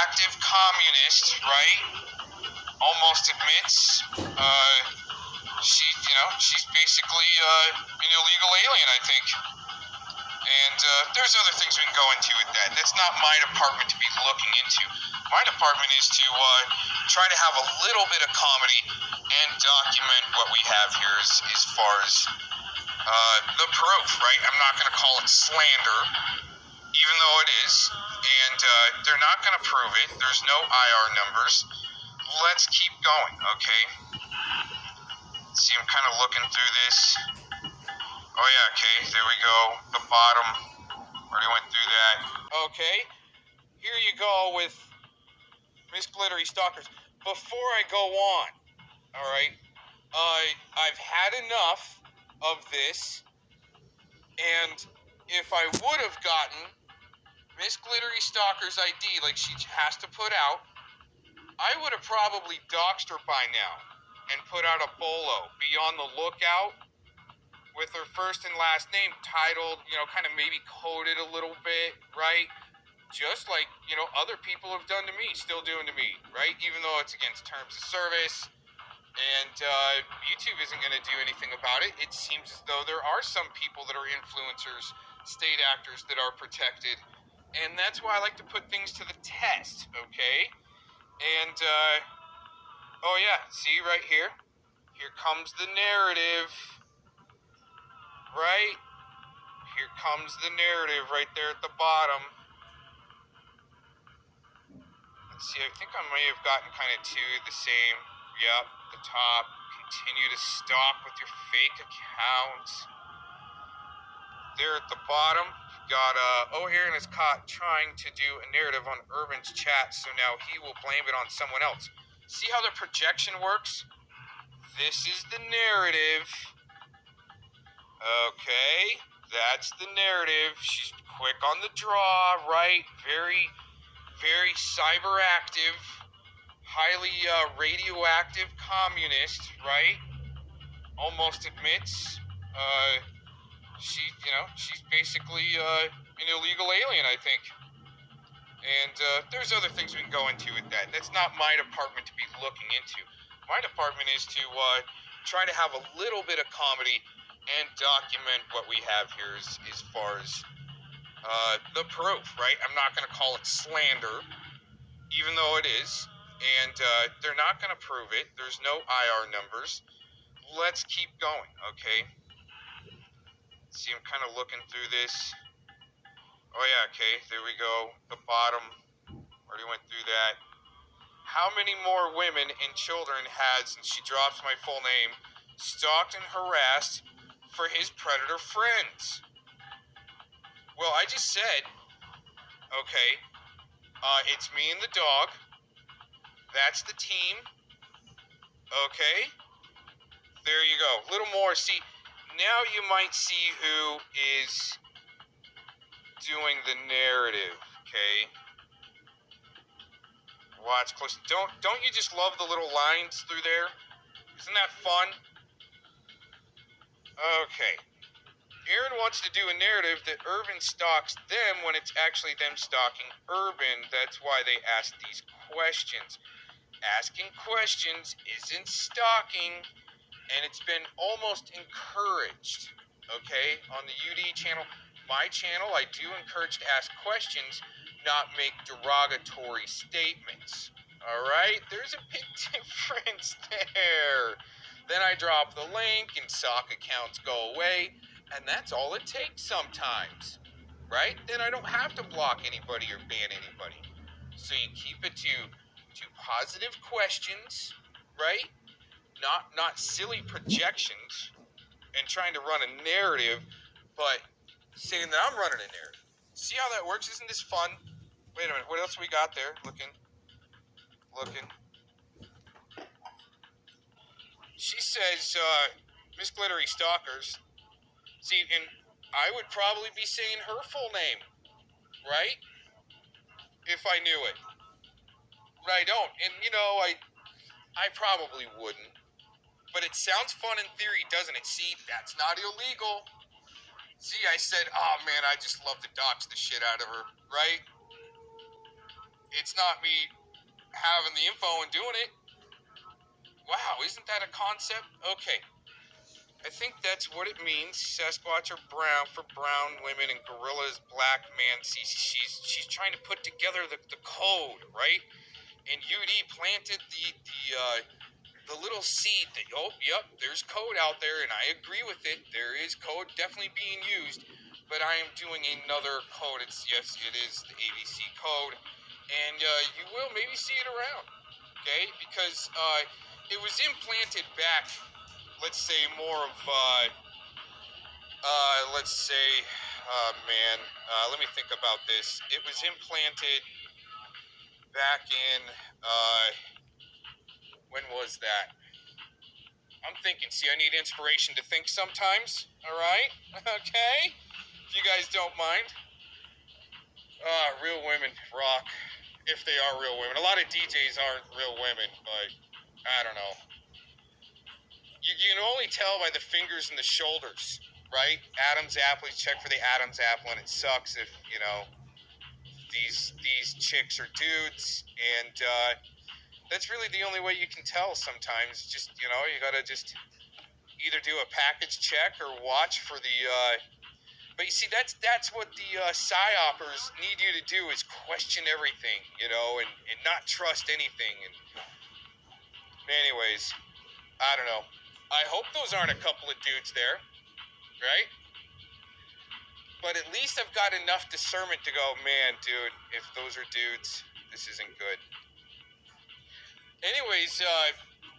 active communist, right? Almost admits she's basically an illegal alien, I think. And there's other things we can go into with that. That's not my department to be looking into. My department is to try to have a little bit of comedy and document what we have here as far as the proof, right? I'm not going to call it slander, even though it is. And they're not going to prove it. There's no IR numbers. Let's keep going, okay? See, I'm kind of looking through this. Oh yeah, okay, there we go. The bottom. Already went through that. Okay, here you go with Miss Glittery Stalkers. Before I go on, alright, I've had enough of this, and if I would have gotten Miss Glittery Stalker's ID like she has to put out, I would have probably doxed her by now and put out a bolo. Be on the lookout with her first and last name titled, kind of maybe coded a little bit, right? Just like, other people have done to me, still doing to me, right? Even though it's against terms of service. And YouTube isn't going to do anything about it. It seems as though there are some people that are influencers, state actors that are protected. And that's why I like to put things to the test, okay? And, oh yeah, see right here? Here comes the narrative, right? Here comes the narrative right there at the bottom. Let's see, I think I may have gotten kind of to the same. Yep, the top. Continue to stalk with your fake accounts. There at the bottom, got O'Haron is caught trying to do a narrative on Urban's chat, so now he will blame it on someone else. See how the projection works? This is the narrative. Okay, that's the narrative. She's quick on the draw, right? Very, very cyber active, highly radioactive communist, right? Almost admits she's basically an illegal alien, I think. And there's other things we can go into with that. That's not my department to be looking into. My department is to try to have a little bit of comedy and document what we have here as far as the proof, right? I'm not going to call it slander, even though it is. And they're not going to prove it. There's no IR numbers. Let's keep going, okay? See, I'm kind of looking through this. Oh yeah, okay, there we go. The bottom. Already went through that. How many more women and children had, since she drops my full name, stalked and harassed for his predator friends? Well, I just said, okay, it's me and the dog. That's the team. Okay. There you go. A little more. See, now you might see who is doing the narrative, okay? Watch close. Don't you just love the little lines through there? Isn't that fun? Okay. Aaron wants to do a narrative that Urban stalks them when it's actually them stalking Urban. That's why they ask these questions. Asking questions isn't stalking, and it's been almost encouraged, okay? On the UD channel, my channel, I do encourage to ask questions, not make derogatory statements. All right? There's a big difference there. Then I drop the link and sock accounts go away, and that's all it takes sometimes, right? Then I don't have to block anybody or ban anybody. So you keep it to positive questions, right? Not silly projections and trying to run a narrative, but saying that I'm running a narrative. See how that works? Isn't this fun? Wait a minute. What else we got there? Looking. She says, Miss Glittery Stalkers. See, and I would probably be saying her full name, right? If I knew it. But I don't. And, I probably wouldn't. But it sounds fun in theory, doesn't it? See, that's not illegal. See, I said, oh man, I just love to dox the shit out of her, right? It's not me having the info and doing it. Wow, isn't that a concept? Okay. I think that's what it means. Sasquatch are brown for brown women and gorilla is black man. See, she's trying to put together the code, right? And UD planted the little seed that, oh, yep, there's code out there, and I agree with it. There is code definitely being used, but I am doing another code. Yes, it is the ABC code, and you will maybe see it around, okay? Because it was implanted back, let's say, more of, let's say, let me think about this. It was implanted back in, when was that? I'm thinking. See, I need inspiration to think sometimes. All right? Okay? If you guys don't mind. Real women rock. If they are real women. A lot of DJs aren't real women, but I don't know. You can only tell by the fingers and the shoulders, right? Adam's apple. You check for the Adam's apple, and it sucks if, these chicks are dudes. And that's really the only way you can tell sometimes. Just, you gotta just either do a package check or watch for the but you see that's what the psyopers need you to do is question everything, and not trust anything. And anyways, I don't know. I hope those aren't a couple of dudes there, right? But at least I've got enough discernment to go, man, dude, if those are dudes, this isn't good. Anyways,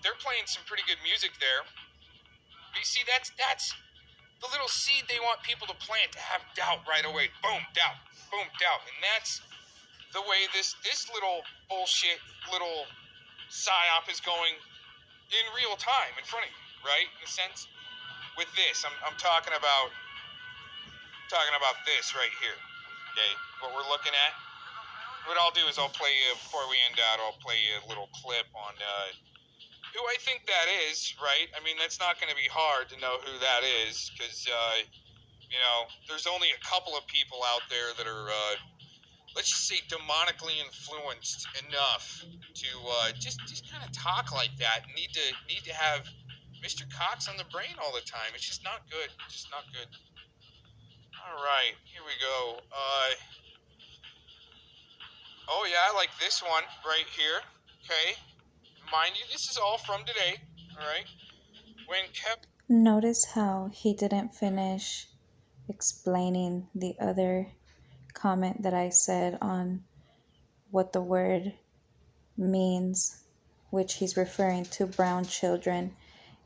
they're playing some pretty good music there. But you see, that's the little seed they want people to plant, to have doubt right away. Boom, doubt. Boom, doubt. And that's the way this little bullshit little psyop is going in real time in front of you, right? In a sense. With this, I'm talking about this right here. Okay, what we're looking at. What I'll do is I'll play you, before we end out, I'll play you a little clip on who I think that is, right? I mean, that's not going to be hard to know who that is, because, there's only a couple of people out there that are, let's just say, demonically influenced enough to just kind of talk like that. Need to have Mr. Cox on the brain all the time. It's just not good. It's just not good. All right, here we go. Oh yeah, I like this one right here. Okay. Mind you, this is all from today, all right? When kept. Notice how he didn't finish explaining the other comment that I said on what the word means, which he's referring to brown children.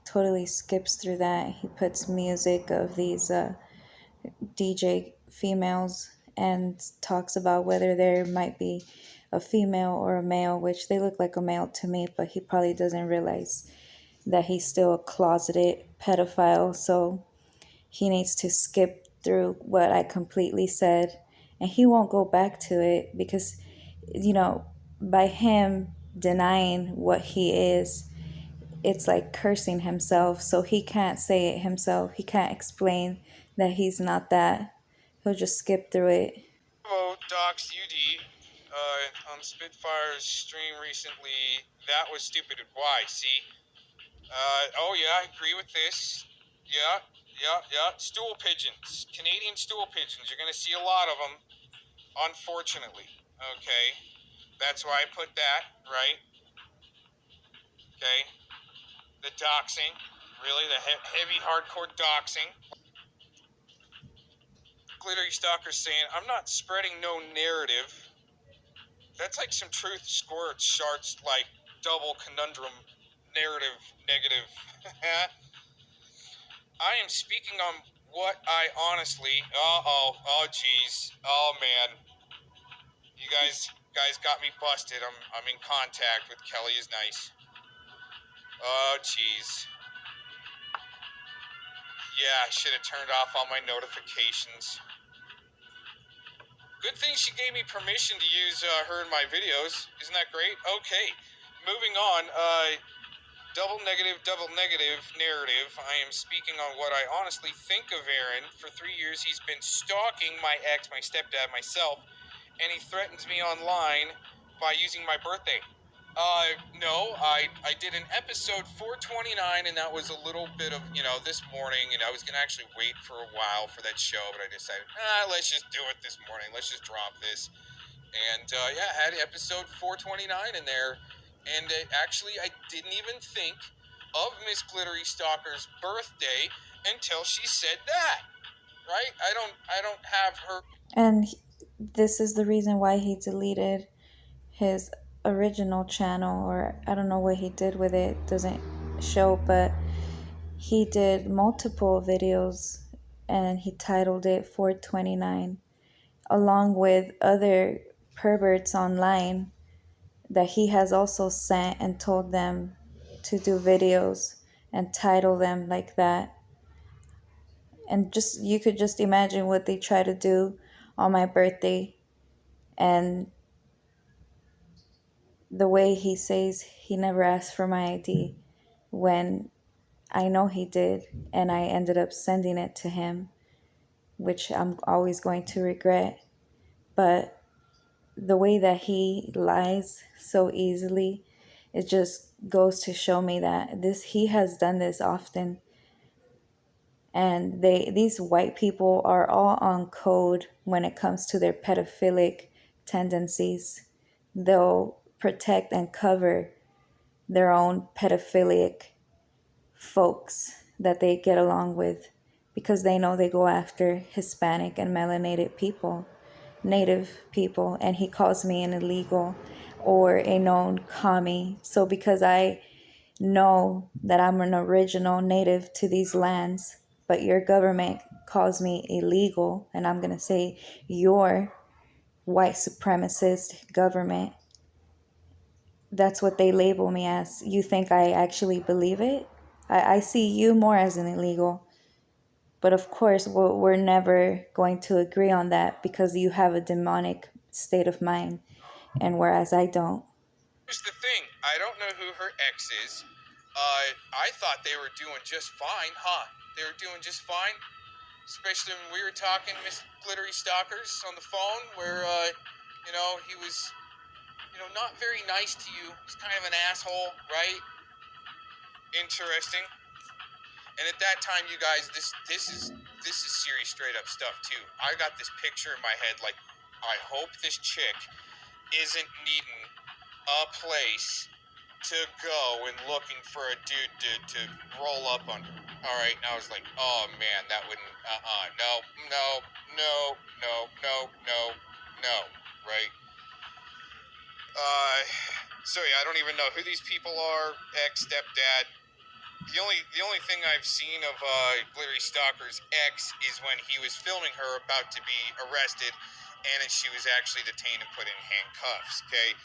Totally skips through that. He puts music of these DJ females and talks about whether there might be a female or a male, which they look like a male to me, but he probably doesn't realize that he's still a closeted pedophile. So he needs to skip through what I completely said, and he won't go back to it because, by him denying what he is, it's like cursing himself. So he can't say it himself. He can't explain that he's not that. He'll just skip through it. Docs UD on Spitfire's stream recently. That was stupid. Why? See? Oh yeah, I agree with this. Yeah. Stool pigeons. Canadian stool pigeons. You're gonna see a lot of them, unfortunately. Okay. That's why I put that, right? Okay. The doxing. Really, the heavy, hardcore doxing. Glittery Stalker's saying, I'm not spreading no narrative. That's like some truth squirt sharts, like double conundrum narrative negative. I am speaking on what I honestly. Oh geez, oh man, you guys got me busted. I'm in contact with Kelly is nice. Oh geez. Yeah, I should have turned off all my notifications. Good thing she gave me permission to use her in my videos. Isn't that great? Okay, moving on. Double negative narrative. I am speaking on what I honestly think of Aaron. For 3 years, he's been stalking my ex, my stepdad, myself, and he threatens me online by using my birthday. No, I did an episode 429, and that was a little bit of, this morning, and I was going to actually wait for a while for that show, but I decided, let's just do it this morning. Let's just drop this. And, yeah, I had episode 429 in there, and actually, I didn't even think of Miss Glittery Stalker's birthday until she said that, right? I don't have her. And this is the reason why he deleted his original channel, or I don't know what he did with it, doesn't show, but he did multiple videos and he titled it 429 along with other perverts online that he has also sent and told them to do videos and title them like that. And just you could just imagine what they try to do on my birthday, and the way he says he never asked for my ID when I know he did, and I ended up sending it to him, which I'm always going to regret. But the way that he lies so easily, it just goes to show me that he has done this often. And these white people are all on code when it comes to their pedophilic tendencies. They'll protect and cover their own pedophilic folks that they get along with because they know they go after Hispanic and melanated people, native people, and he calls me an illegal or a known commie. So because I know that I'm an original native to these lands, but your government calls me illegal, and I'm going to say your white supremacist government, that's what they label me as. You think I actually believe it? I see you more as an illegal. But of course, we're never going to agree on that because you have a demonic state of mind, and whereas I don't. Here's the thing. I don't know who her ex is. I thought they were doing just fine, huh? They were doing just fine. Especially when we were talking Miss Glittery Stalkers on the phone where, he was, not very nice to you. He's kind of an asshole, right? Interesting. And at that time, you guys, this is serious, straight up stuff too. I got this picture in my head, like, I hope this chick isn't needing a place to go and looking for a dude to roll up on. All right, and I was like, oh man, that wouldn't. No. Right. So yeah, I don't even know who these people are. Ex stepdad. The only thing I've seen of Glittery Stalker's ex is when he was filming her about to be arrested, and she was actually detained and put in handcuffs. Okay.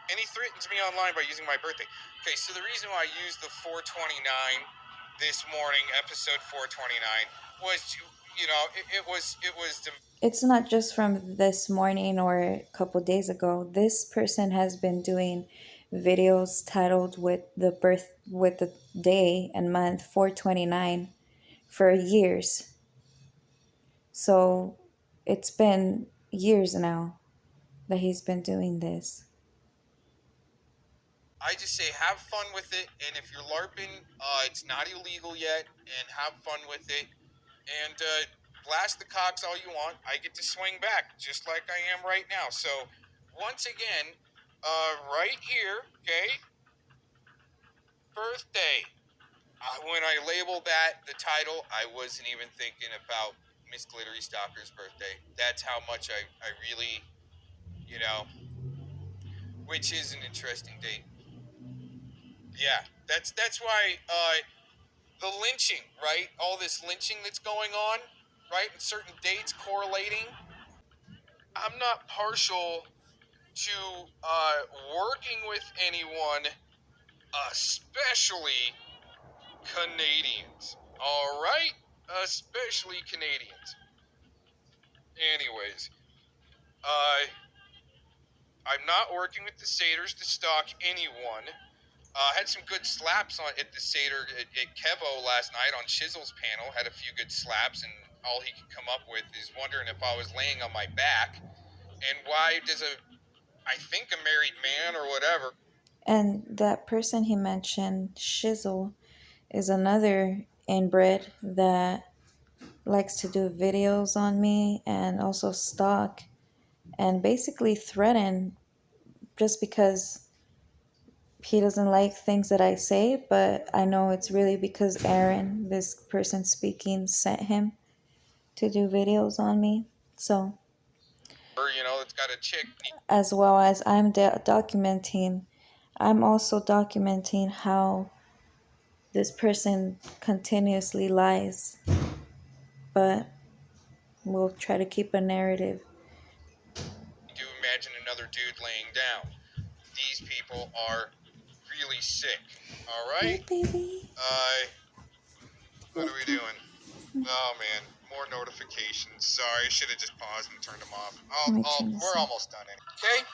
And he threatens me online by using my birthday. Okay, so the reason why I used the 429 this morning, episode 429, was, it was. It's not just from this morning or a couple days ago. This person has been doing videos titled with the day and month 429 for years. So it's been years now that he's been doing this. I just say have fun with it, and if you're LARPing, it's not illegal yet, and have fun with it, and blast the cocks all you want. I get to swing back, just like I am right now. So, once again, right here, okay, birthday. When I labeled that, the title, I wasn't even thinking about Miss Glittery Stalker's birthday. That's how much I really, which is an interesting date. Yeah, that's why the lynching, right? All this lynching that's going on, right? And certain dates correlating. I'm not partial to working with anyone, especially Canadians. All right, especially Canadians. Anyways, I'm not working with the satyrs to stalk anyone. Had some good slaps at the Satyr at Kevo last night on Shizzle's panel. Had a few good slaps, and all he could come up with is wondering if I was laying on my back. And why does I think a married man or whatever. And that person he mentioned, Shizzle, is another inbred that likes to do videos on me and also stalk and basically threaten just because he doesn't like things that I say, but I know it's really because Aaron, this person speaking, sent him to do videos on me. So, Or, you know, it's got a chick. as well as documenting, I'm also documenting how this person continuously lies, but we'll try to keep a narrative. Do imagine another dude laying down. These people are really sick. All Oh, right. baby. What are we doing? Oh man, more notifications. Sorry, I should have just paused and turned them off. Let me turn this We're off. almost done. Okay.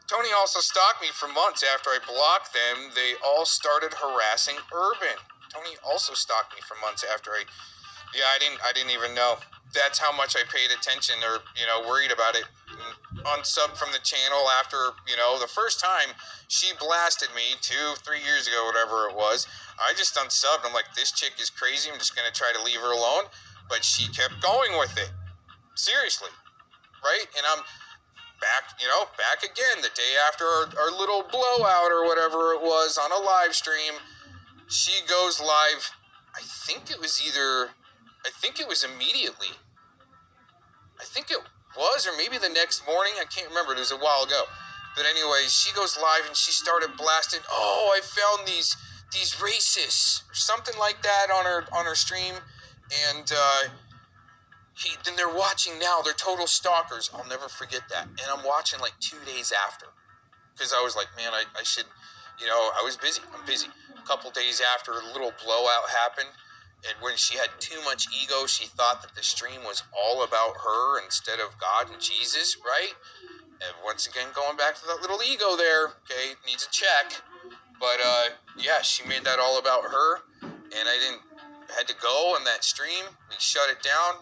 Tony also stalked me for months after I blocked them. They all started harassing Urban. Tony also stalked me for months after I didn't even know. That's how much I paid attention or, you know, worried about it. Unsub from the channel after, you know, the first time she blasted me 2-3 years ago, whatever it was. I just unsubbed. I'm like, this chick is crazy. I'm just going to try to leave her alone. But she kept going with it. Seriously. Right? And I'm back again the day after our little blowout or whatever it was on a live stream. She goes live. I think it was immediately. I think it was, or maybe the next morning. I can't remember. It was a while ago. But anyways, she goes live and she started blasting. Oh, I found these racists or something like that on her stream, and then they're watching now. They're total stalkers. I'll never forget that. And I'm watching like 2 days after because I was like, man, I should, you know, I was busy. I'm busy. A couple days after, a little blowout happened. And when she had too much ego, she thought that the stream was all about her instead of God and Jesus, right? And once again, going back to that little ego there, okay, needs a check. But yeah, she made that all about her, and I had to go on that stream. We shut it down,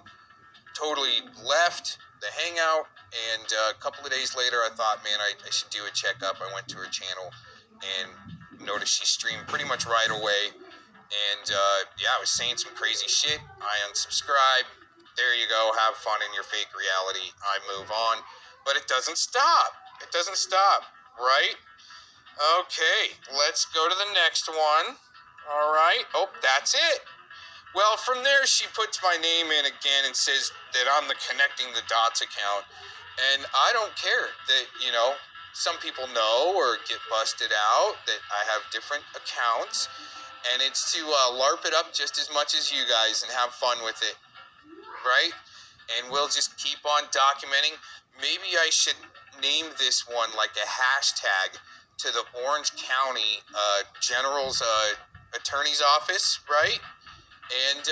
totally left the hangout, and a couple of days later, I thought, man, I should do a checkup. I went to her channel and noticed she streamed pretty much right away. And yeah, I was saying some crazy shit. I unsubscribe. There you go. Have fun in your fake reality. I move on. But it doesn't stop. It doesn't stop, right? Okay, let's go to the next one. All right. Oh, that's it. Well, from there, she puts my name in again and says that I'm the Connecting the Dots account. And I don't care that, you know, some people know or get busted out that I have different accounts. And it's to LARP it up just as much as you guys and have fun with it, right? And we'll just keep on documenting. Maybe I should name this one like a hashtag to the Orange County General's Attorney's Office, right? And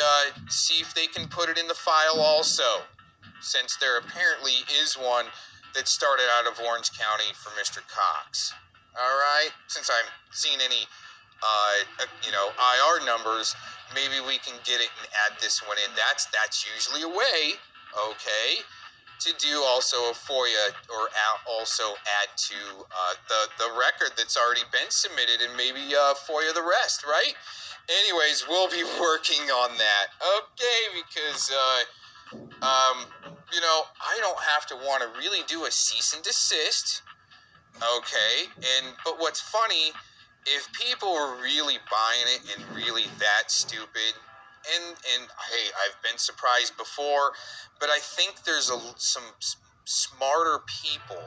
see if they can put it in the file also, since there apparently is one that started out of Orange County for Mr. Cox. All right? Since I'm seeing any you know, IR numbers, maybe we can get it and add this one in. That's usually a way, okay, to do also a FOIA or also add to the record that's already been submitted and maybe FOIA the rest, right? Anyways, we'll be working on that, okay, because you know, I don't have to want to really do a cease and desist, okay, but what's funny, if people are really buying it and really that stupid, and hey, I've been surprised before, but I think there's some smarter people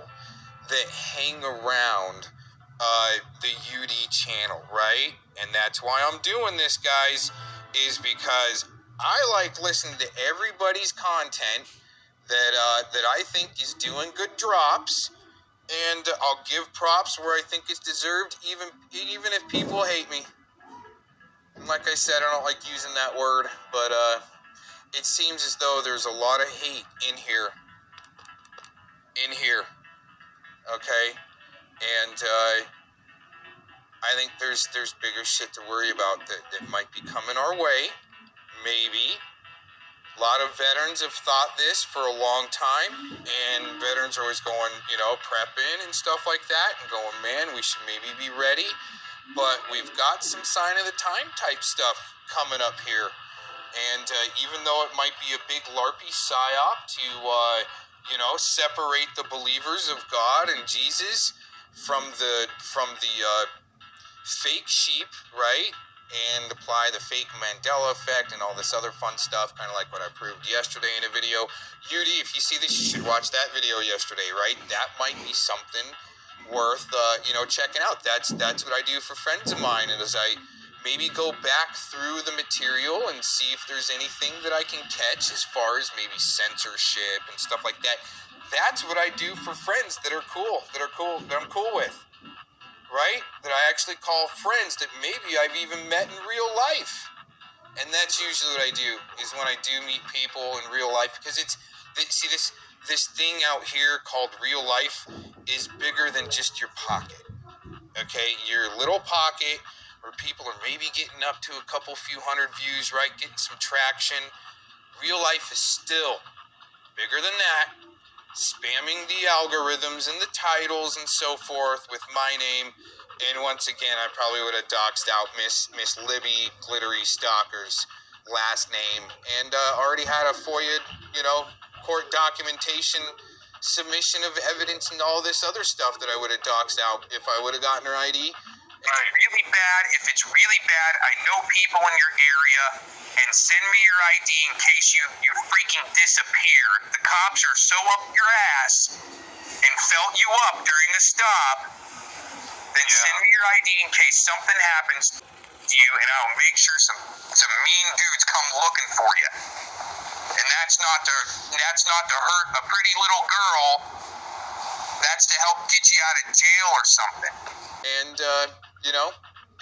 that hang around the UD channel, right? And that's why I'm doing this, guys, is because I like listening to everybody's content that I think is doing good drops. And I'll give props where I think it's deserved, even if people hate me. And like I said, I don't like using that word, but it seems as though there's a lot of hate in here. Okay? And I think there's bigger shit to worry about that might be coming our way. Maybe. A lot of veterans have thought this for a long time, and veterans are always going, prepping and stuff like that, and going, man, we should maybe be ready. But we've got some sign of the time type stuff coming up here. And even though it might be a big LARPy psyop to, separate the believers of God and Jesus from the fake sheep, right? And apply the fake Mandela effect and all this other fun stuff, kind of like what I proved yesterday in a video. Yudi, if you see this, you should watch that video yesterday, right? That might be something worth, checking out. That's what I do for friends of mine, and as I maybe go back through the material and see if there's anything that I can catch as far as maybe censorship and stuff like that. That's what I do for friends that I'm cool with. Right? That I actually call friends that maybe I've even met in real life. And that's usually what I do, is when I do meet people in real life, because this thing out here called real life is bigger than just your pocket. Okay? Your little pocket, where people are maybe getting up to a few hundred views, right? Getting some traction. Real life is still bigger than that. Spamming the algorithms and the titles and so forth with my name. And once again, I probably would have doxed out Miss Libby Glittery Stalker's last name, and already had a FOIA, court documentation, submission of evidence, and all this other stuff that I would have doxed out if I would have gotten her ID. Really bad. If it's really bad, I know people in your area, and send me your ID in case you freaking disappear. The cops are so up your ass and felt you up during the stop. Then send me your ID in case something happens to you, and I'll make sure some mean dudes come looking for you. And that's not to hurt a pretty little girl. That's to help get you out of jail or something. And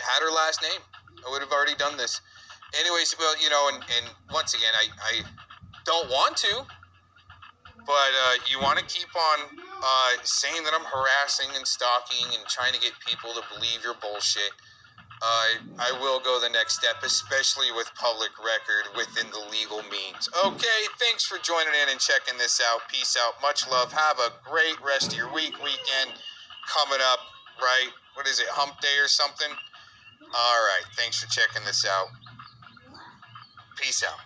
had her last name. I would have already done this. Anyways, well, and once again, I don't want to, but you want to keep on saying that I'm harassing and stalking and trying to get people to believe your bullshit. I will go the next step, especially with public record within the legal means. Okay, thanks for joining in and checking this out. Peace out. Much love. Have a great rest of your weekend coming up, right? What is it, hump day or something? All right, thanks for checking this out. Peace out.